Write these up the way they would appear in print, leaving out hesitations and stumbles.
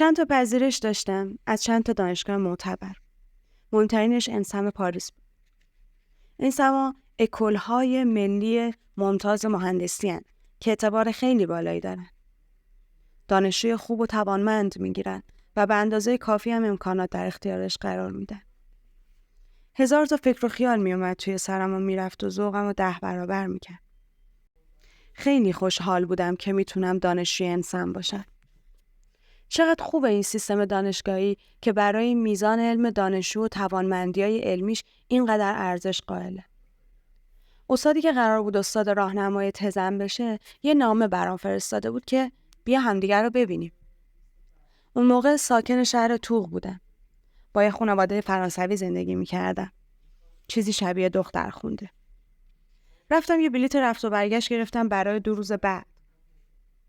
چند تا پذیرش داشتم از چند تا دانشگاه معتبر. مهمترینش انسم پاریس بود. انسم‌ها اکول‌های ملی ممتاز مهندسی هستند که اعتبار خیلی بالایی دارن. دانشجوی خوب و توانمند میگیرن و به اندازه کافی هم امکانات در اختیارش قرار میدن. هزار تا فکر و خیال میومد توی سرم و میرفت و ذوقم رو 10 برابر میکرد. خیلی خوشحال بودم که میتونم دانشجوی انسم باشم. چقدر خوبه این سیستم دانشگاهی که برای میزان علم دانشجو و توانمندی‌های علمیش اینقدر ارزش قائله. استادی که قرار بود استاد راهنمای تزم بشه، یه نامه برام فرستاده بود که بیا همدیگر رو ببینیم. اون موقع ساکن شهر توغ بودم. با یه خانواده فرانسوی زندگی می‌کردم. چیزی شبیه دختر خونده. رفتم یه بلیت رفت و برگشت گرفتم برای 2 روز بعد.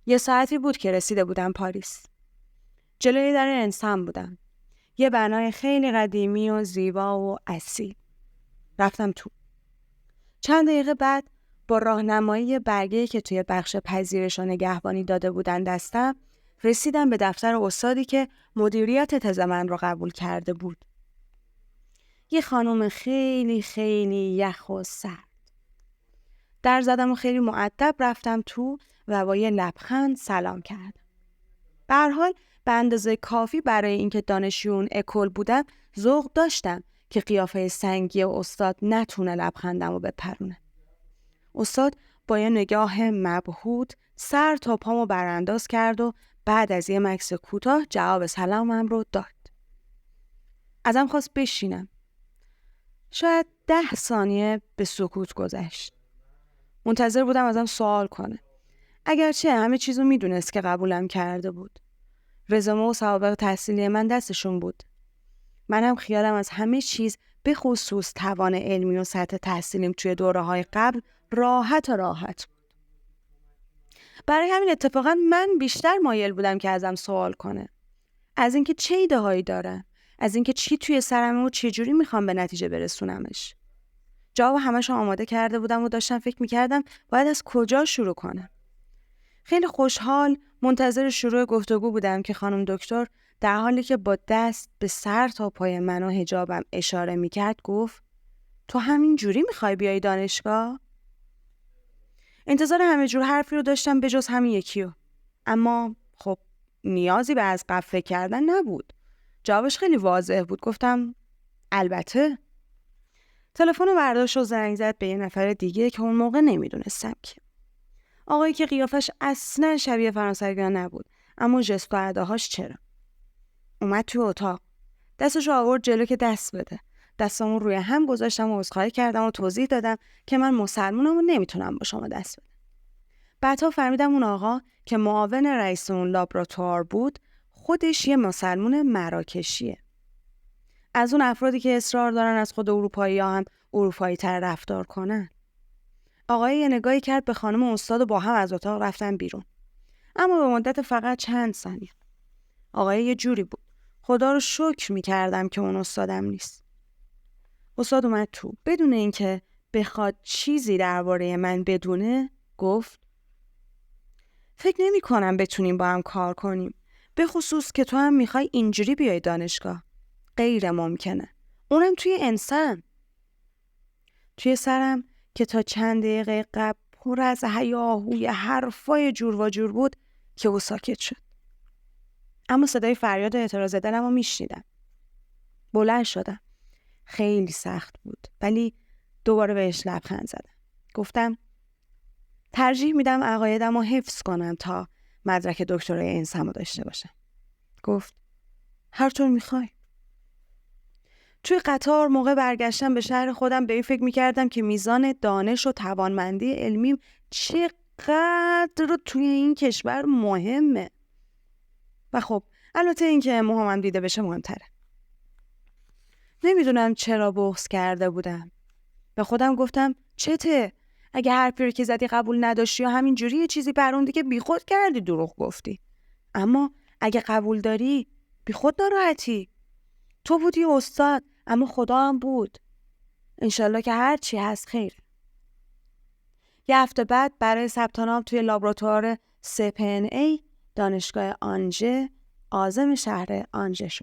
یه ساعتی بود که رسیده بودم پاریس. جلوی در انسم بودم. یه بنای خیلی قدیمی و زیبا و اصیل. رفتم تو. چند دقیقه بعد با راهنمایی برگه‌ای که توی بخش پذیرش و نگهبانی داده بودن دستم، رسیدم به دفتر استادی که مدیریت تز من رو قبول کرده بود. یه خانم خیلی خیلی یخ و سرد. در زدم و خیلی مؤدب رفتم تو و با یه لبخند سلام کردم. به هر حال به اندازه کافی برای اینکه دانشجوی اکول بودم ذوق داشتم که قیافه سنگی استاد نتونه لبخندم رو بپرونه. استاد با یه نگاه مبهوت سر تا پامو برانداز کرد و بعد از یه مکث کوتاه جواب سلامم رو داد. ازم خواست بشینم. شاید 10 ثانیه به سکوت گذشت. منتظر بودم ازم سوال کنه. اگرچه همه چیزو میدونست که قبولم کرده بود. رزومه و سوابق تحصیلی من دستشون بود. منم خیالم از همه چیز به خصوص توان علمی و سطح تحصیلیم توی دوره‌های قبل راحت بود. برای همین اتفاقا من بیشتر مایل بودم که ازم سوال کنه. از اینکه چه ایده‌هایی دارم، از اینکه چی توی سرمه و چه جوری میخوام به نتیجه برسونمش. جواب همه‌شو آماده کرده بودم و داشتم فکر میکردم باید از کجا شروع کنم. خیلی خوشحال منتظر شروع گفتگو بودم که خانم دکتر در حالی که با دست به سر تا پای من و حجابم اشاره میکرد گفت تو همین جوری میخوای بیای دانشگاه؟ انتظار همه جور حرفی رو داشتم به جز همین یکیو. اما خب نیازی به از قبل فکر کردن نبود. جوابش خیلی واضح بود. گفتم البته. تلفن رو برداشت و زنگ زد به یه نفر دیگه که اون موقع نمیدونستم که. آقایی که قیافش اصلا شبیه فرانسویان نبود، اما ژست و اداهاش چرا. اومد توی اتاق. دستش رو آورد جلو که دست بده. دستامو روی هم گذاشتم و عذرخواهی کردم و توضیح دادم که من مسلمونم و نمیتونم با شما دست بدم. بعدها فهمیدم اون آقا که معاون رئیس اون لابراتوار بود، خودش یه مسلمون مراکشیه. از اون افرادی که اصرار دارن از خود اروپایی‌ها هم اروپایی تر رفتار کنن. آقای یه نگاهی کرد به خانم استاد و با هم از اتاق رفتن بیرون. اما به مدت فقط چند ثانیه. آقای یه جوری بود. خدا رو شکر می‌کردم که اون استادم نیست. استاد اومد تو. بدون اینکه بخواد چیزی درباره من بدونه، گفت فکر نمی‌کنم بتونیم با هم کار کنیم. به خصوص که تو هم می‌خوای اینجوری بیای دانشگاه. غیر ممکنه. اونم توی انسان. توی سرم که تا چند دقیقه قبل پر از هیاهوی حرفای جور و جور بود که او ساکت شد. اما صدای فریاد اعتراض دلم رو میشنیدم. بلند شدم. خیلی سخت بود ولی دوباره بهش لبخند زدم. گفتم ترجیح میدم عقایدم رو حفظ کنم تا مدرک دکترای انسم رو داشته باشم. گفت هر طور میخوای. توی قطار موقع برگشتم به شهر خودم به این فکر میکردم که میزان دانش و توانمندی علمیم چقدر توی این کشور مهمه. و خب البته این که موهامم دیده بشه مهمتره. نمیدونم چرا بغض کرده بودم. به خودم گفتم چته؟ اگه حرفی رو که زدی قبول نداشتی یا همین جوری یه چیزی برون دیگه بیخود کردی دروغ گفتی. اما اگه قبول داری بیخود ناراحتی. تو بودی استاد اما خدا هم بود. انشالله که هر چی هست خیر. یه هفته بعد برای ثبت نام توی لابراتوار CPNA دانشگاه آنژه عازم شهر آنژه شد.